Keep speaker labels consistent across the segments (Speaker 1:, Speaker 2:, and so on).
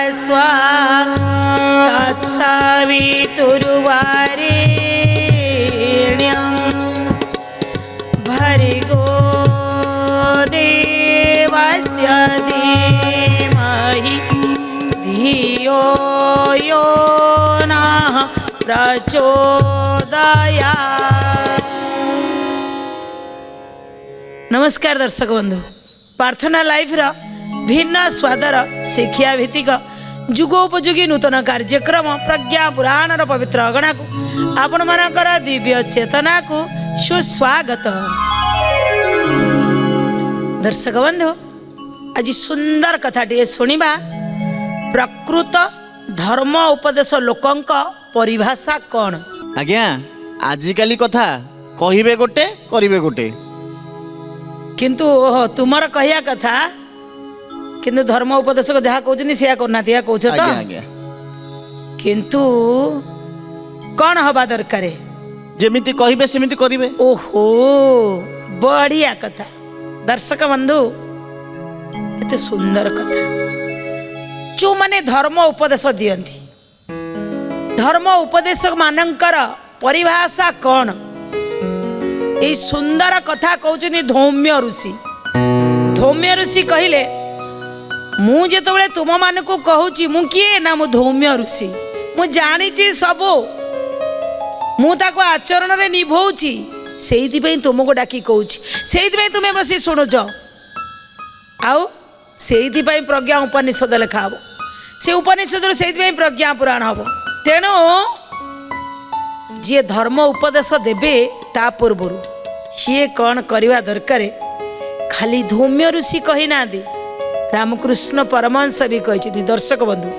Speaker 1: तत्सवितुर्वरेण्यं भर्गो देवस्य धीमहि धियो यो नः प्रचोदयात्। नमस्कार दर्शक बंधु, प्रार्थना लाइफ रा भिन्न स्वादर शिक्षा भित्तिक जुगोपयोगी नूतन कार्यक्रम प्रज्ञा पुराण पवित्र अगणा को आपण मानकर दिव्य चेतना को सुस्वागत। दर्शक बंधु, आज सुंदर कथाटे शुणा। प्रकृत धर्म उपदेश लोकंक परिभाषा कौन?
Speaker 2: आज्ञा आजिकाली कथा कहिबे गोटे करिबे गोटे,
Speaker 1: किंतु तुमर कहिया कथा किंतु धर्म उपदेश को जहाँ कहते से करना कह तो किंतु कौन हवा दरकार?
Speaker 2: जेमिति कहिबे सेमिति करिबे।
Speaker 1: ओहो बढ़िया कथा। दर्शक बंधु, केते सुंदर कथा। जो माने धर्म उपदेश दियंती, धर्म उपदेशक मानकर परिभाषा कौन? ये सुंदर कथा कहते धौम्य ऋषि। धौम्य ऋषि कहले मु जेतबेले तुम मान को कहूची मु किए ना मु धौम्य ऋषि, मु जानी सबू, मु ताको आचरण रे निभौची, सेइति पई तुमको डाकी कहूची, सेइति पई तुमे बसी सुनुच। आउ सेइति पई प्रज्ञा उपनिषद लेखा हबो, से उपनिषद रो सेइति पई प्रज्ञा पुराण हबो। तेणु जे धर्म उपदेश देबे ता पूर्वरु सीए कौन करवा दरकार? खाली धौम्य ऋषि कही ना दी, रामकृष्ण परमहंस भी कही। दर्शक बंधु,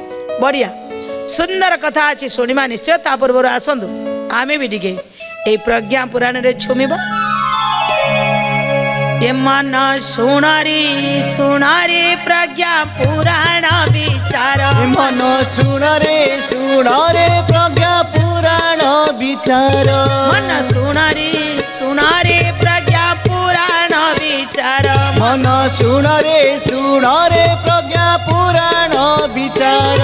Speaker 1: बढ़िया सुंदर कथा अच्छी शुणा निश्चय। ता पूर्व आसतु आमे भी टिके ए प्रज्ञा पुराण रे छुमिबा। ये मन सुणारी सुणारे प्रज्ञा पुराण विचार,
Speaker 2: मन सुणारे सुणारे प्रज्ञा पुराण विचार,
Speaker 1: मन सुणारी सुणारे प्रज्ञा पुराण विचार,
Speaker 2: मन सुणारे सुणारे प्रज्ञा पुराण विचार।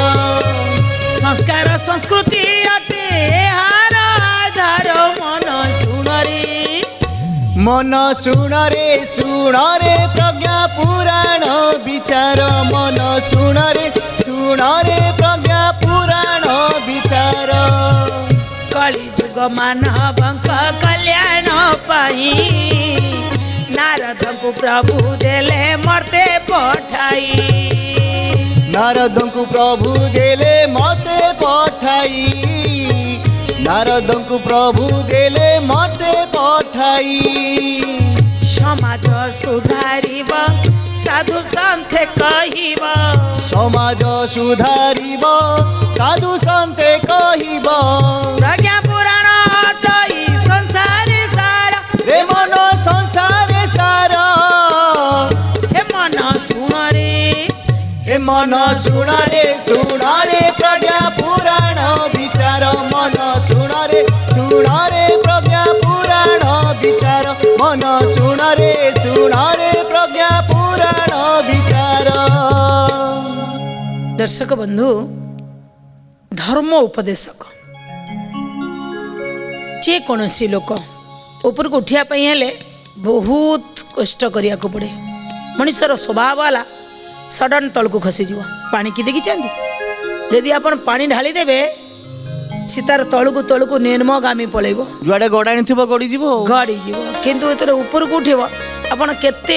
Speaker 1: संस्कार संस्कृति अटे हार आधार, मन सुणारे
Speaker 2: मन सुणारे सुणारे प्रज्ञा पुराण विचार, मन सुणारे सुणारे प्रज्ञा पुराण विचार।
Speaker 1: कली जुग मानवंक कल्याण पाई, नारद को प्रभु देले मरते पठाई,
Speaker 2: नारद को प्रभु देले मते पठाई, नारद को प्रभु देले मते पठाई।
Speaker 1: समाज सुधारिब साधु सन्थे कहिब,
Speaker 2: समाज सुधारिब साधु सन्थे कहिब।
Speaker 1: प्रज्ञा पुराण अटई संसारे सारा,
Speaker 2: रे मन संसारे सारा,
Speaker 1: हे मन सुण रे,
Speaker 2: हे मन सुणारे सुणारे प्रज्ञा पुराण विचार, मन सुणारे सुणारे प्रज्ञा पुराण विचार, मन सुणारे सुणारे प्रज्ञा पुराण विचार।
Speaker 1: दर्शक बंधु, धर्म उपदेशक जे कौनसी लोक ऊपर को उठिया हेले बहुत कष्ट करिया को पड़े। मनुष्यर स्वभाव वाला सडन तल को खसी जीव। पानी की देखी जदि आपण पानी ढाली देबे सीतार तलू निर्मगामी पलैब,
Speaker 2: जुआडे गड़ाणी थी गड़ी जीव
Speaker 1: गड़ी जीव। किंतु एतर ऊपर को उठिब आपण केते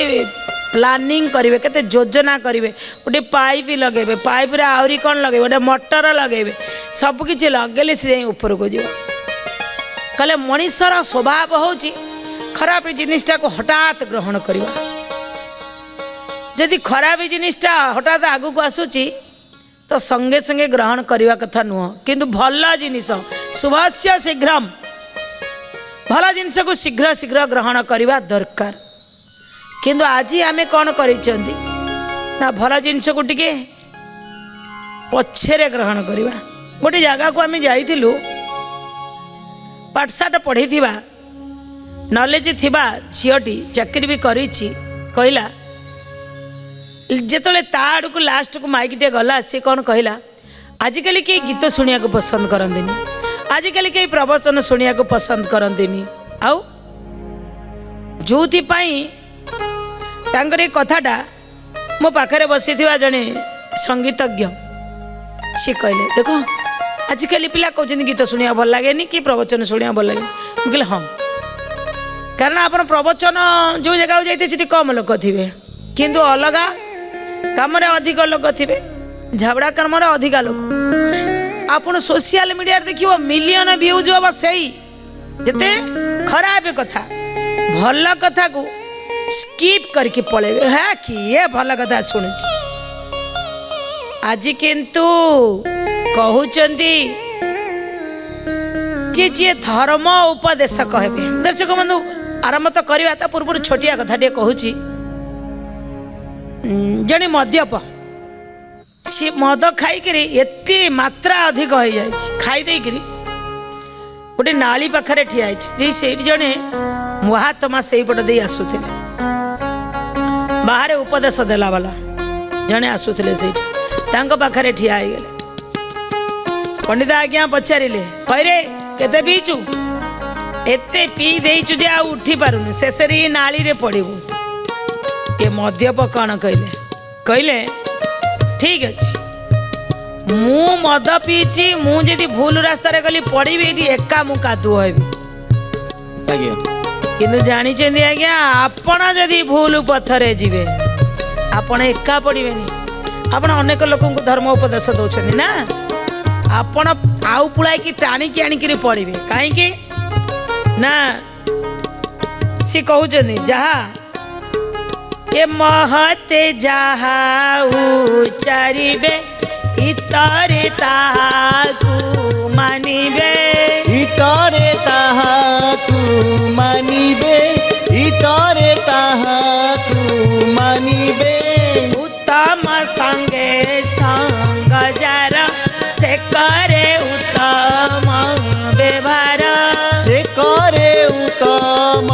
Speaker 1: प्लानिंग करेंगे, केते योजना करेंगे, गोटे पाइप लगेबे, पाइप रे आउरी कौन लगेबे, गोटे मोटर लगेबे, सब किछि लगेले से ऊपर को जीव। कहले मनुष्यर स्वभाव होची खराब जिनिसटा को हठात ग्रहण करवा। जदि खराब जिनिसटा हठात आगु को आसुची तो संगे संगे ग्रहण करवा कथा नुह, किंतु भल जिनिस शुभस्य शीघ्रम, भल जिनिस को शीघ्र शीघ्र ग्रहण करवा दरकार। किंतु आज आमे कौन करिसेंती ना भल जिनिस को टिके पछरे ग्रहण करवा। गोटे जगह को आमे जाइथिलु, पाठशाठ पढ़ी थिबा नॉलेज थिबा झीटी चाकरी भी करिछि, कहला ଯେତେବେଳେ ତା ଆଡ଼କୁ ଲାଷ୍ଟକୁ ମାଇକଟେ ଗଲା ସେ କ'ଣ କହିଲା, ଆଜିକାଲି କେହି ଗୀତ ଶୁଣିବାକୁ ପସନ୍ଦ କରନ୍ତିନି, ଆଜିକାଲି କେହି ପ୍ରବଚନ ଶୁଣିବାକୁ ପସନ୍ଦ କରନ୍ତିନି। ଆଉ ଯେଉଁଥିପାଇଁ ତାଙ୍କର ଏ କଥାଟା ମୋ ପାଖରେ ବସିଥିବା ଜଣେ ସଙ୍ଗୀତଜ୍ଞ ସେ କହିଲେ, ଦେଖ ଆଜିକାଲି ପିଲା କହୁଛନ୍ତି ଗୀତ ଶୁଣିବା ଭଲ ଲାଗେନି କି ପ୍ରବଚନ ଶୁଣିବା ଭଲ ଲାଗେନି। ମୁଁ କହିଲି ହଁ, କାରଣ ଆପଣ ପ୍ରବଚନ ଯେଉଁ ଜାଗାକୁ ଯାଇଥିବେ ସେଠି କମ୍ ଲୋକ ଥିବେ, କିନ୍ତୁ ଅଲଗା କାମରେ ଅଧିକ ଲୋକ ଥିବେ, ଝାବଡ଼ା କାମରେ ଅଧିକା ଲୋକ। ଆପଣ ସୋସିଆଲ ମିଡ଼ିଆରେ ଦେଖିବ ମିଲିୟନ ଭିଉଜ ହବ ସେଇ ଯେତେ ଖରାପ କଥା, ଭଲ କଥାକୁ ସ୍କିପ୍ କରିକି ପଳେଇବେ। ହଁ କିଏ ଭଲ କଥା ଶୁଣୁଛି। ଆଜି କିନ୍ତୁ କହୁଛନ୍ତି ଯିଏ ଧର୍ମ ଉପଦେଶକ ହେବେ। ଦର୍ଶକ ବନ୍ଧୁ ଆରମ୍ଭ ତ କରିବା, ତା ପୂର୍ବରୁ ଛୋଟିଆ କଥା ଟିକେ କହୁଛି। ଜଣେ ମଦ୍ୟପ, ସେ ମଦ ଖାଇକିରି ଏତେ ମାତ୍ରା ଅଧିକ ହେଇଯାଇଛି, ଖାଇ ଦେଇକିରି ଗୋଟେ ନାଳି ପାଖରେ ଠିଆ ହେଇଛି। ଯେ ସେଇଠି ଜଣେ ମହାତ୍ମା ସେଇପଟ ଦେଇ ଆସୁଥିଲେ, ବାହାରେ ଉପଦେଶ ଦେଲା ବାଲା ଜଣେ ଆସୁଥିଲେ, ସେଇଠି ତାଙ୍କ ପାଖରେ ଠିଆ ହେଇଗଲେ। ପଣ୍ଡିତ ଆଜ୍ଞା ପଚାରିଲେ, କହିରେ କେତେ ପିଇଛୁ? ଏତେ ପିଇ ଦେଇଛୁ ଯେ ଆଉ ଉଠି ପାରୁନି, ଶେଷରେ ଏ ନାଳିରେ ପଡ଼ିବୁ। ଏ ମଦ୍ୟପ କ'ଣ କହିଲେ? କହିଲେ ଠିକ୍ ଅଛି, ମୁଁ ମଦ ପିଇଛି, ମୁଁ ଯଦି ଭୁଲ ରାସ୍ତାରେ ଗଲି ପଡ଼ିବି, ଏଠି ଏକା ମୁଁ କାଦୁଅ ହେବି। କିନ୍ତୁ ଜାଣିଛନ୍ତି ଆଜ୍ଞା, ଆପଣ ଯଦି ଭୁଲ ପଥରେ ଯିବେ ଆପଣ ଏକା ପଡ଼ିବେନି, ଆପଣ ଅନେକ ଲୋକଙ୍କୁ ଧର୍ମ ଉପଦେଶ ଦେଉଛନ୍ତି ନା, ଆପଣ ଆଉ ପୁଳାଇକି ଟାଣିକି ଆଣିକିରି ପଡ଼ିବେ। କାହିଁକି ନା ସେ କହୁଛନ୍ତି, ଯାହା ଏ ମହତେ ଯାହା ଉଚାରିବେ ଇତରେ ତାହାକୁ ମାନିବେ,
Speaker 2: ଇତରେ ତାହାକୁ ମାନିବେ, ଇତରେ ତାହାକୁ ମାନିବେ।
Speaker 1: ଉତ୍ତମ ସଙ୍ଗେ ସଙ୍ଗ ଯାର ସେ କରେ ଉତ୍ତମ ବ୍ୟବହାର,
Speaker 2: ସେ କରେ ଉତ୍ତମ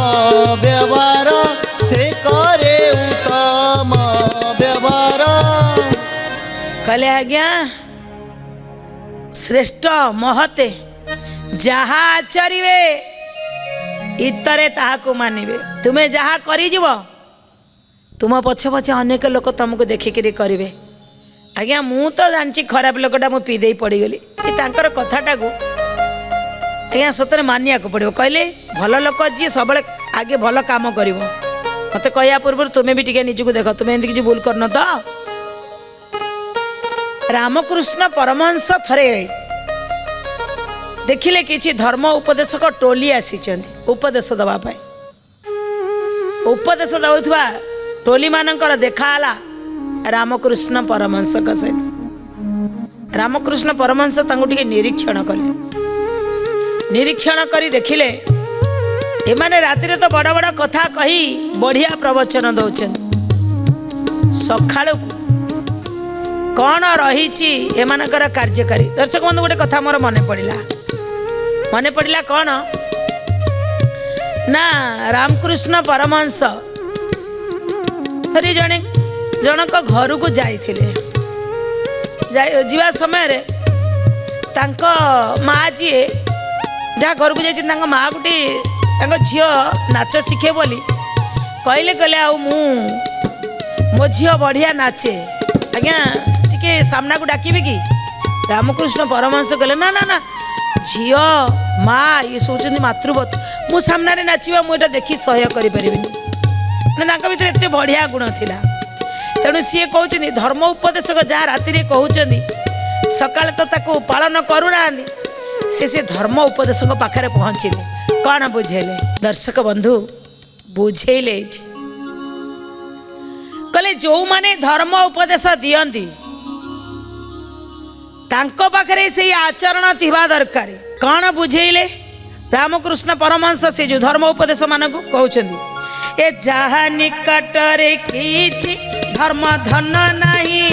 Speaker 2: ବ୍ୟବହାର, ସେ କରେ ଉତ୍ତମ ବ୍ୟବହାର।
Speaker 1: କହିଲେ ଆଜ୍ଞା ଶ୍ରେଷ୍ଠ ମହତେ ଯାହା ଆଚରିବେ ଇତରେ ତାହାକୁ ମାନିବେ। ତୁମେ ଯାହା କରିଯିବ ତୁମ ପଛେ ପଛେ ଅନେକ ଲୋକ ତୁମକୁ ଦେଖିକିରି କରିବେ। ଆଜ୍ଞା ମୁଁ ତ ଜାଣିଛି ଖରାପ ଲୋକଟା ମୁଁ ପିଇ ଦେଇ ପଡ଼ିଗଲି, କି ତାଙ୍କର କଥାଟାକୁ ଆଜ୍ଞା ସତରେ ମାନିବାକୁ ପଡ଼ିବ। କହିଲେ ଭଲ ଲୋକ ଯିଏ ସବୁବେଳେ ଆଗେ ଭଲ କାମ କରିବ, ମୋତେ କହିବା ପୂର୍ବରୁ ତୁମେ ବି ଟିକେ ନିଜକୁ ଦେଖ, ତୁମେ ଏମିତି କିଛି ଭୁଲ କରିନ ତ। ରାମକୃଷ୍ଣ ପରମହଂସ ଥରେ ଦେଖିଲେ କିଛି ଧର୍ମ ଉପଦେଶକ ଟୋଲି ଆସିଛନ୍ତି ଉପଦେଶ ଦେବା ପାଇଁ। ଉପଦେଶ ଦେଉଥିବା ଟୋଲି ମାନଙ୍କର ଦେଖା ହେଲା ରାମକୃଷ୍ଣ ପରମହଂସଙ୍କ ସହିତ। ରାମକୃଷ୍ଣ ପରମହଂସ ତାଙ୍କୁ ଟିକେ ନିରୀକ୍ଷଣ କଲେ, ନିରୀକ୍ଷଣ କରି ଦେଖିଲେ ଏମାନେ ରାତିରେ ତ ବଡ଼ ବଡ଼ କଥା କହି ବଢ଼ିଆ ପ୍ରବଚନ ଦେଉଛନ୍ତି, ସକାଳକୁ କ'ଣ ରହିଛି ଏମାନଙ୍କର କାର୍ଯ୍ୟକାରୀ। ଦର୍ଶକ ବନ୍ଧୁ ଗୋଟେ କଥା ମୋର ମନେ ପଡ଼ିଲା କ'ଣ ନା, ରାମକୃଷ୍ଣ ପରମହଂସ ଥରେ ଜଣଙ୍କ ଘରକୁ ଯାଇଥିଲେ। ଯିବା ସମୟରେ ତାଙ୍କ ମା ଯିଏ ଯାହା ଘରକୁ ଯାଇଛନ୍ତି, ତାଙ୍କ ମା ଗୋଟେ ତାଙ୍କ ଝିଅ ନାଚ ଶିଖେ ବୋଲି କହିଲେ। ଆଉ ମୋ ଝିଅ ବଢ଼ିଆ ନାଚେ, ଆଜ୍ଞା ଟିକେ ସାମ୍ନାକୁ ଡାକିବେ କି? ରାମକୃଷ୍ଣ ପରମହଂସ କହିଲେ, ନା ନା ନା, ଝିଅ ମା ଇଏ ହେଉଛନ୍ତି ମାତୃବତ, ମୁଁ ସାମ୍ନାରେ ନାଚିବା ମୁଁ ଏଇଟା ଦେଖି ସହ୍ୟ କରିପାରିବିନି। ମାନେ ତାଙ୍କ ଭିତରେ ଏତେ ବଢ଼ିଆ ଗୁଣ ଥିଲା। ତେଣୁ ସିଏ କହୁଛନ୍ତି ଧର୍ମ ଉପଦେଶକ ଯାହା ରାତିରେ କହୁଛନ୍ତି ସକାଳେ ତ ତାକୁ ପାଳନ କରୁନାହାନ୍ତି। ସେ ଧର୍ମ ଉପଦେଶଙ୍କ ପାଖରେ ପହଞ୍ଚିଲେ, କ'ଣ ବୁଝେଇଲେ? ଦର୍ଶକ ବନ୍ଧୁ ବୁଝେଇଲେ ଏଇଠି, କହିଲେ ଯେଉଁମାନେ ଧର୍ମ ଉପଦେଶ ଦିଅନ୍ତି ତାଙ୍କ ପାଖରେ ସେଇ ଆଚରଣ ଥିବା ଦରକାର। କ'ଣ ବୁଝେଇଲେ ରାମକୃଷ୍ଣ ପରମହଂସ? ସେ ଯେଉଁ ଧର୍ମ ଉପଦେଶ ମାନଙ୍କୁ କହୁଛନ୍ତି, ଏ ଯାହା ନିକଟରେ କିଛି ଧର୍ମ ଧନ ନାହିଁ,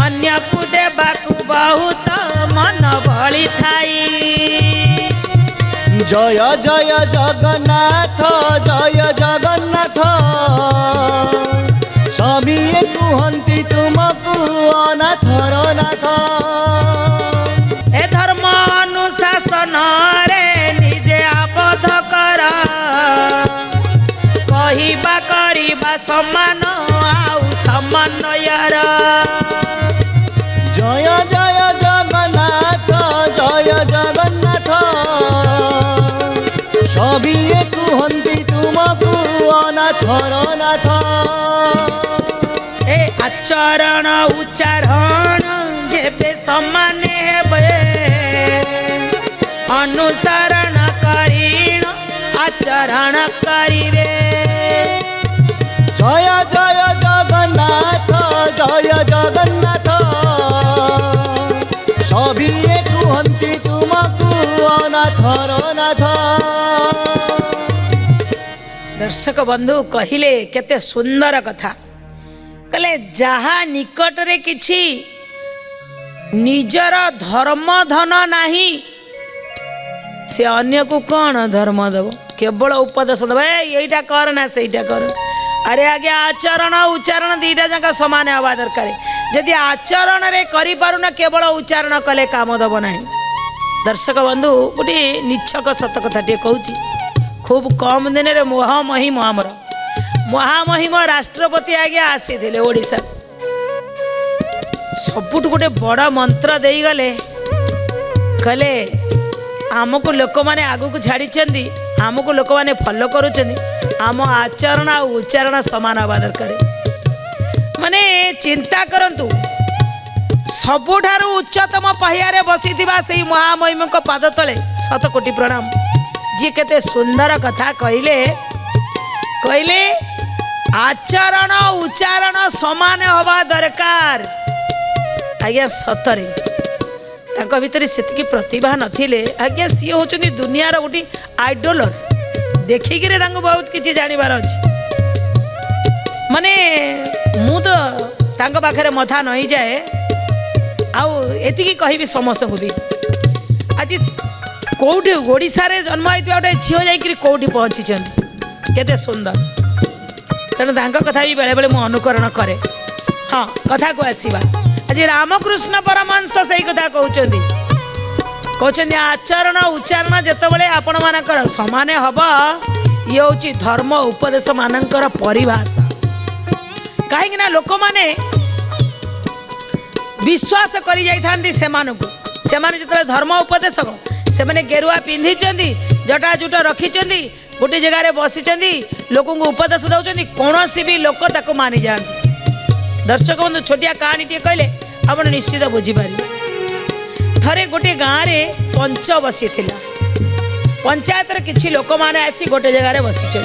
Speaker 1: ଅନ୍ୟକୁ ଦେବାକୁ ବହୁତ ମନ ଭଳି ଥାଇ।
Speaker 2: ଜୟ ଜୟ ଜଗନ୍ନାଥ, ଜୟ ଜଗନ୍ନାଥ, सभी कुहंती तुमको अनाथर नाथ
Speaker 1: ए धर्म अनुशासन रे निजे आबद्ध कर कहिबा करिबा समान आउ समन्वयर
Speaker 2: जय जय जगन्नाथ जय जगन्नाथ सभी कुहंती तुमको अनाथर नाथ
Speaker 1: ए आचरण उच्चारण जेबे समान हेबे अनुसरण करीण आचरण करिवे
Speaker 2: जय जय जगन्नाथ जय जगन्नाथ सभी कुहंती तुमको अनाथर नाथ
Speaker 1: दर्शक बंधु कहिले केते सुंदर कथा कहले जहा निकट रे किछि निजर धर्म धन नाही से अन्य को कौन धर्म दब केवल उपदेश दब एटा कर ना सेटा कर अरे आगे आचरण उच्चारण दीटा जाक समान हवा दरकार जदि आचरण रे करि पारुना केवल उच्चारण कले काम दब नाही दर्शक बंधु गोटे निच्छक सत कथा टे कहूची खूब कम दिन रे महामहिम आमर महामहिम राष्ट्रपति आगे आसी ओडिशा सबुठ गोटे बड़ मंत्र दे गले कहले आमको लोक माने आगु को छाड़ी आमको लोक माने फॉलो करुचंदी आम आचरण आ उच्चारण समान हवा दरकार माने चिंता करंतु सबुठारु उच्चतम पाहियारे बसीथिबा सेई महामहिम को पाद तले शत कोटि प्रणाम जी केते सुंदर कथा कहले कहले आचरण उच्चारण समान हवा दरकार आज्ञा सतरे तांको भितर सेतिकी प्रतिभा नथिले आज्ञा सी होचंदी दुनियार गोटी आइडोलर देखिकिरे तांको बहुत किछि जानिबार अछि माने मु तो तांको पाखरे मथा नही जाए आउ एतिकी कहिबी समस्त को भी आज कौटी ओडिशा रे जन्म होइतबा गोटे झियो जाइकरी कौटी पहुँची केते सुंदर तेणु तांको कथा भी बेले बेले मु अनुकरण करे हाँ कथा को आसीबा आज रामकृष्ण परमहंस सही कथा कहउचंदी आचरण उच्चारण जेतबेले आपण मानकर समान हब ये होची धर्म उपदेश मानकर परिभाषा कहीं ना लोक माने विश्वास करी जाई थांती से माने धर्म उपदेशक से माने गेरुआ पिंधि जटा जुट रखी गोटे जगार बसी लोक उपदेश दौरान कौन भी लोक ताको मानि जाती दर्शक बंधु छोटिया कहानी टे कहले आप निश्चित बुझीपारे थरे गोटे गाँव में पंच बसी पंचायत किसी लोक मैंने आसी गोटे जगार बसी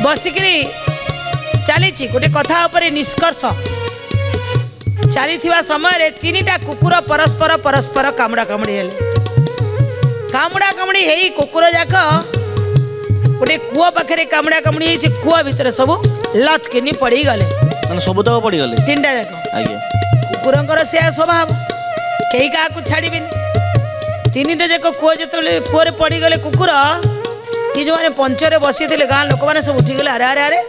Speaker 1: बसिकी चली गोटे कथा उपर निष्कर्ष चली समय तीनटा कुकुर परस्पर परस्पर कामुड़ा कामुड़ी कामुड़ा कामुड़ी है कुकुर जाक गोटे कूह पाखे कामुड़ा कामुड़ी से कूह भितर सब लथ किनी पड़ी गले
Speaker 2: सब तक पड़ी गले
Speaker 1: तीनटा जाक कुकुरंकर से स्वभाव कई क्या छाड़बे तीनटा जाक कूह जो कूह पड़ी गले कुकुर ये जो मैंने पंचरे बसी थे गाँ लोक मैंने सब उठीगले अरे अरे अरे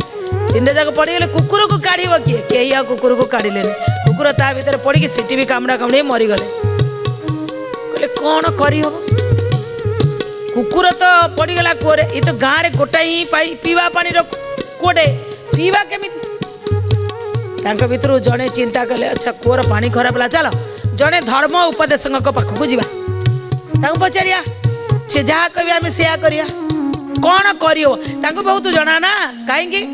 Speaker 1: तीनटा जाक पड़गले कुकुर को काढ़ किए कई आ कुकुर को काढ़ले कुकुर ता भीतर पड़ी सीटी भी कामुड़ा कामुड़ी मरीगले कहले कौन करहब कुकुर तो पड़गला कूरे ये तो गाँव में गोटा ही पीवा पानी कूटे पीवा केमी भितर जड़े चिंता कले अच्छा कूर पानी खराब है चलो जड़े धर्म उपदेशक पाखक जा पचारिया सी जहाँ कह आम से करिया कौन कर बहुत जना ना कहीं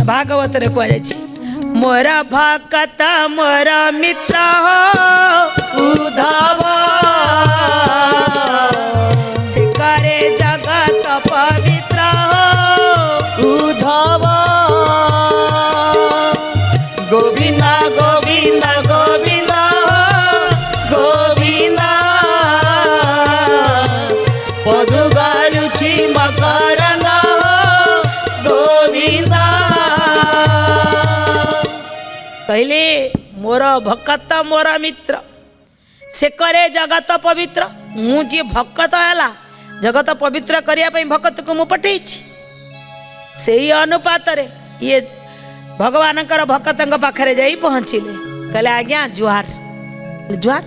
Speaker 1: भागवत रे कह मोर भक्त मोर मित्र हो उद्धव से करे जगत पवित्र हो
Speaker 2: उद्धव गोविंदा गोविंदा गोविंदा गोविंदा पदु गालुची मकरंद गोविंदा
Speaker 1: कहले मोर भक्त मोर मित्र से करे जगत पवित्र मु जी भक्त है जगत पवित्र करने भक्त को मु पठे से अनुपात ये भगवानकर भक्तଙ୍କ पाखरे जाई पहुँचिले कहले आज्ञा जुहार जुहार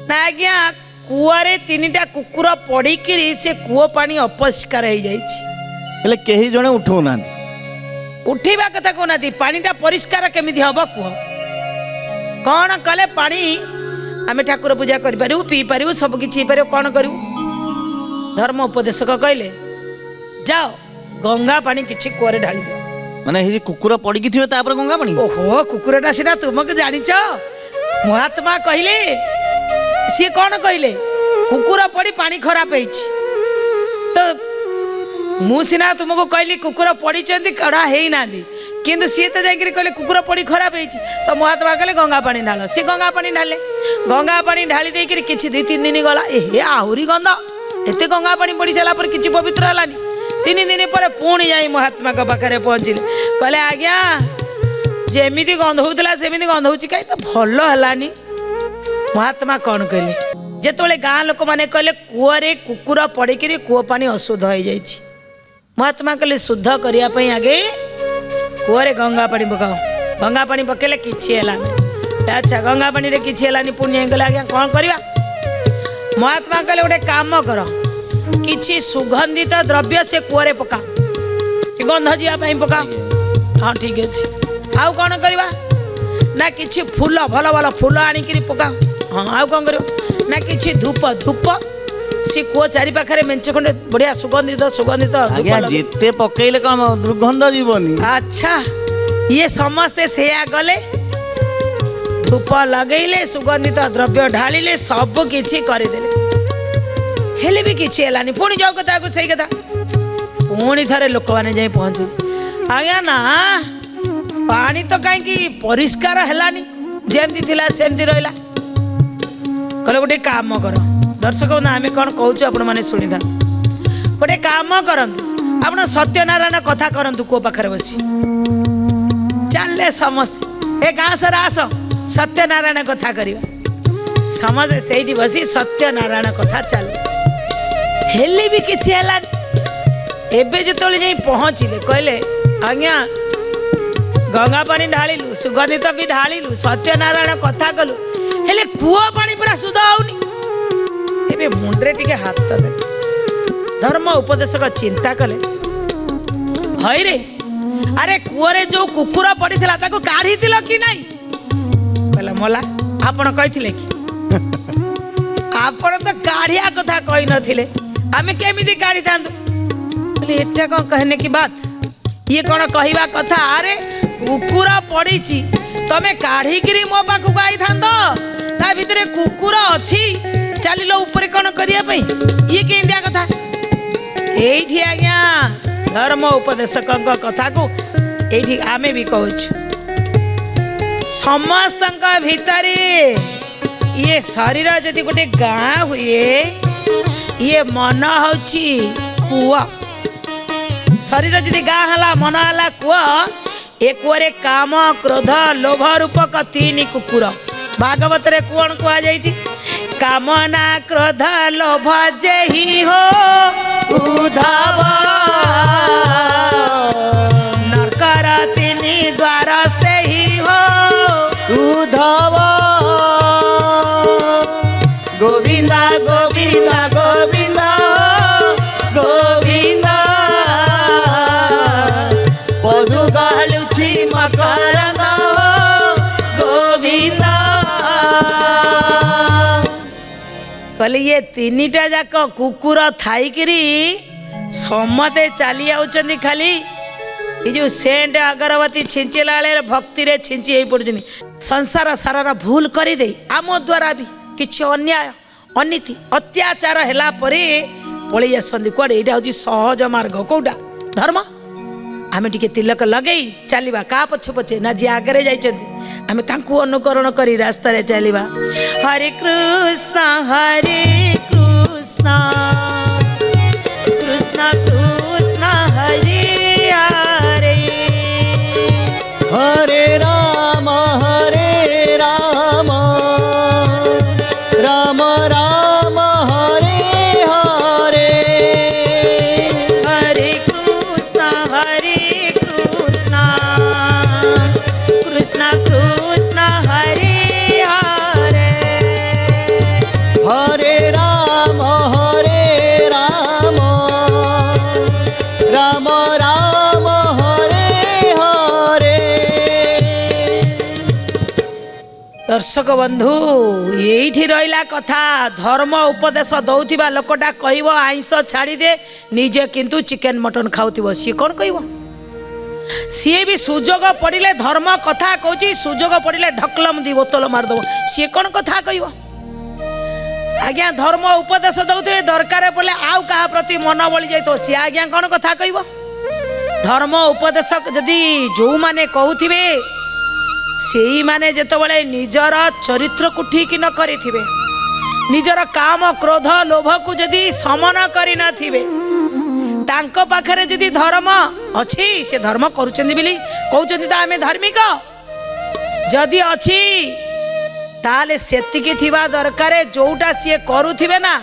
Speaker 1: ना आज्ञा कुआरे 3टा कुकुर पड़िकी से कूओ पानी अपरिष्कार हो जाइछि
Speaker 2: हेले केही जणे उठौना
Speaker 1: उठेबा कथा कहना पानीटा परिष्कार केमिति हब कुह कौन कले पानी आमे ठाकुर पूजा करि पारिबु पी पारिबु सब किछि पारिबु कौन करिबु धर्म उपदेशक कहले जाओ गंगा पानी किछि कुआरे ढाली दियो
Speaker 2: माने हे कुकुर पड़िकी थिबे तापर गंगा पानी
Speaker 1: ओहो कुकुरटा सिना तुमके जानिछ महात्मा कहले सी कौन कहले कुकुर पड़ी पानी खराब होइछि तो मु सिना तुमको कहली कुकुर पड़ी कड़ा है ना किंतु सी तो जाकर कहले कुकुर पड़ी खराब होइछि तो महात्मा कहले गंगा पानी ढाल सी गंगा पानी ढाले गंगा पानी ढाली देकर किछि 2-3 दिन गला ए आहुरी गंध एते गंगा पानी पड़ी सारा पर किछि पवित्र हलानी 3 दिन पर पुणी जाई महात्मा के पाखरे पहुँचिले कहले आज्ञा जेमिति गंध होउतला सेमिति गंध होउछि काई तो भलो हलानी महात्मा कौन कहले जेतोले गाँ लोक माने कहले कूअरे कुकुर पड़िकी कूओ पानी अशुद्ध हो जाइछि महात्मा कहले शुद्ध करिया पई आगे कूअरे गंगा पानी पकाओ गंगा पानी पकेले किछि हलानी अच्छा गंगा पानी रे किछि हलानी पुण्य कहले आज्ञा कौन करबा महात्मा कहले गोटे काम कर किछि सुगंधित द्रव्य से कूअरे पका कि गंध जिया पई पका हाँ ठीक अछि आउ कौन करबा ना किछि फूल भल भल फूल आनिकी पका हाँ आउ कौन करियो ना किछि धूप धूप सी कूओ चारि पाखरे मेंचे खंडे बढ़िया सुगंधित सुगंधित
Speaker 2: आज्ञा जेते पकेइले कम दुर्गंध जीवनी
Speaker 1: अच्छा ये समस्ते सेया गले धूप लगेले सुगंधित द्रव्य ढालिले सब किछि करिदेले हेले भी किछि हलानी पुणी जाओ कथा को सही कथा पुणी थरे लोक माने जाई पहुंचे आज्ञा ना पानी तो कहीं परिष्कार हलानी जेमती थिला सेमती रहिला कहले गोटे काम कर दर्शक ना आम कौन कहूँ आपण मैंने शुणी था गोटे काम करतु आप सत्यनारायण कथा करतु कूओ पाखे बसी चलले समस्ते ए गाँ सारा आस सत्यनारायण कथा करवा समस्ते से बसी सत्यनारायण कथा चल हेली भी किसी है एबे जो जाई पहुँचले कहले आज्ञा गंगा पानी ढालिलु सुगंधित भी ढालिलु सत्यनारायण कथा कलु हेले कूओ पानी पूरा शुद्ध होनी एबे मुंडरे टिके हाथ दे धर्म उपदेशक चिंता कले हई रे अरे कूअरे जो कुकुर पड़ीला ताको काढ़ी दिल कि नहीं कहला मला आपण कहिथिले कि आपण तो काढ़िया कथा कहि नथिले आमे केमिति काढ़ी थांतु एटा कोन कहने की बात ये कौन कहवा कथा अरे कुकुर पड़ी तमे काढ़ी मो पाखु आई था ता भितर कुकुर अच्छी चलिलो ऊपर कौन करने ये केंदिया कथा एठी आज्ञा धर्म उपदेशक कथा को एठी आमे भी कहूँ समस्त भितर ये शरीर जदि गोटे गाँ हुए ये मन हूँ कूआ शरीर जदि गाँ हला मन हला कूआ ए कूअरे काम क्रोध लोभ रूपक 3 कुकुर भागवत रे कौन कह जाइछि कामना क्रोध लोभ जेहि हो उद्धव नरकर 3 द्वार से ही हो
Speaker 2: उद्धव गोविंदा गोविंदा गोविंदा गोविंदा पदु गालुची मकरंद गोविंदा
Speaker 1: कहले ये 3टा जाक कुकुर थाईकिरी समते चली आउचंदी खाली ये जो सेंट अगरबत्ती छिंचिला भक्ति रे छिंची हो पड़ुछनी संसार सारा भूल करी दे आम द्वारा भी किछि अन्याय अनीति अत्याचार हैला परे पळी आसंदी कुआडे एटा होची सहज मार्ग कोटा धर्म आमे टिके तिलक लगेई चलिबा का पछे पछे ना जे आगरे जाइचंती आमे तांकू अनुकरण करी रास्ता रे चलिबा हरे कृष्ण कृष्ण कृष्ण हरे हरे
Speaker 2: हरे राम राम राम हरे हरे
Speaker 1: हरे कृष्ण दर्शक बंधु यही रहा कथा धर्म उपदेश दौथिबा लोकटा कहब आइंस छाड़ी दे निजे किंतु चिकेन मटन खाऊ सी कौन कह सी भी सुजोग पड़े धर्म कथा कौच सुजोग पड़े ढकलम दी बोतल मारदेव सी कौन कथा कह आज्ञा धर्म उपदेश दौथे दरकार पड़े आउ क्या प्रति मन बड़ी जाए सी आज्ञा कौन कथा कह धर्म उपदेश जदि जो माने कहूथिबे सेई माने जेतबेले निजर चरित्र को ठीक न करिथिबे निजर काम क्रोध लोभ को जदि समन करि नथिबे तांको पाखरे जदि धर्म अछि से धर्म करूचंदी बिली कहउचंदी त आमे धार्मिक जदि अछि ताले सेतिकी थिबा दरकारे जोटा से करूथिबे ना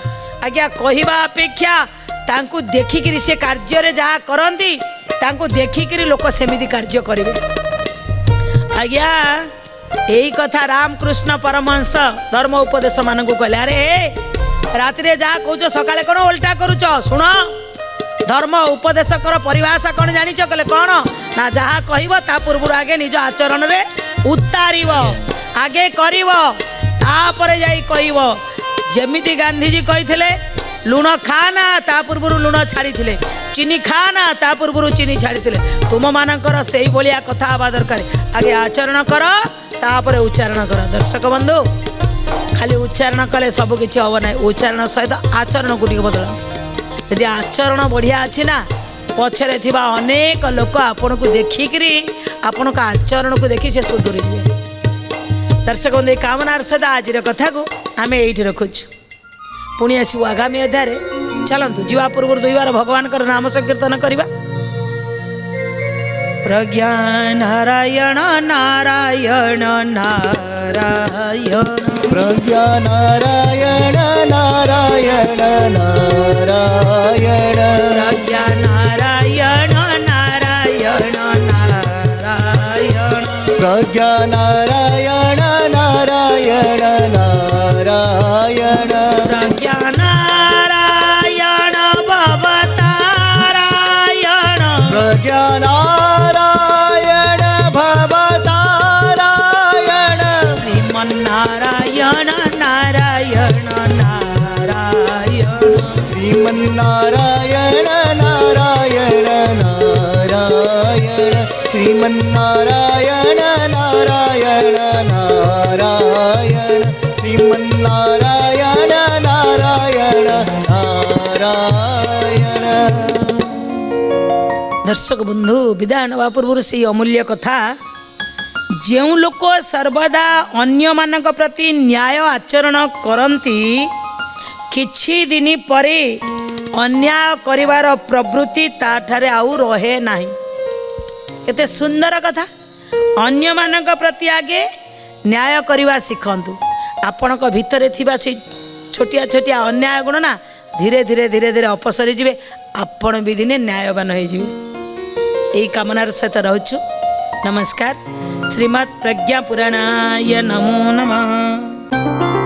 Speaker 1: आज्ञा कहिबा अपेक्षा तांको देखिकिरी से कार्य रे जा करंती तांको देखिकिरी लोक सेमिति कार्य करिवे आज्ञा यही कथा रामकृष्ण परमहंस धर्म उपदेश मान को कहले अरे राति रे जा कहूच सकाले कौन उल्टा करूच शुण धर्म उपदेश कर परिभाषा कौन जानिच कहले कौन ना जहाँ कहब ता पूर्व आगे निज आचरण रे उतारिब आगे करिब तापर जाई कहब जेमिति गांधीजी कहिथिले लुण खाना ता पूर्व लुण छाड़ी चीनी खाना ता पूर्व चीनी छाड़ी तुम मानकर से भाया कथा हवा दरकार आगे आचरण कर तापर उच्चारण कर दर्शक बंधु खाली उच्चारण कले सबकि हम ना उच्चारण सहित आचरण को बदल यदि आचरण बढ़िया अच्छी ना पछरे थिबा अनेक लोक आपण को देखिकी आपण का आचरण को देखी से सुधुरी दर्शक बंधु कामनार सहित आज कथा को आम ये रखुचु पुणी आसू आगामी अध्याय चलतु जीवा पूर्व 2 बार भगवान का नाम संकीर्तन करवा प्रज्ञा नारायण नारायण नारायण
Speaker 2: प्रज्ञा नारायण नारायण नारायण
Speaker 1: प्रज्ञा नारायण नारायण नारायण
Speaker 2: प्रज्ञा नारायण नारायण नारायण
Speaker 1: प्रज्ञा नारायण भवतारायण
Speaker 2: प्रज्ञा नारायण भवतारायण
Speaker 1: श्रीमन्नारायण नारायण नारायण
Speaker 2: श्रीमन्नारायण नारायण नारायण श्रीमन्नारायण नारायण नारायण श्रीमन्नारायण नारायण नारायण।
Speaker 1: दर्शक बंधु विदाय नवा पूर्व से अमूल्य कथा जो लोक सर्वदा अन्य मानक प्रति न्याय आचरण करती किछि दिन परे अन्याय करिवार प्रवृत्ति ताठारे आउ रहे नाही एते सुंदर कथा अन्य मानक प्रति आगे न्याय करवा शिखंतु आपणक भितरे थिबा से छोटिया छोटिया अन्याय गुण ना धीरे धीरे धीरे धीरे अपसरी जिवे आपण भी दिने न्यायवान हो जिवे यही कामनार सहित रहूछु नमस्कार श्रीमद् प्रज्ञा पुराणाय नमो नमः।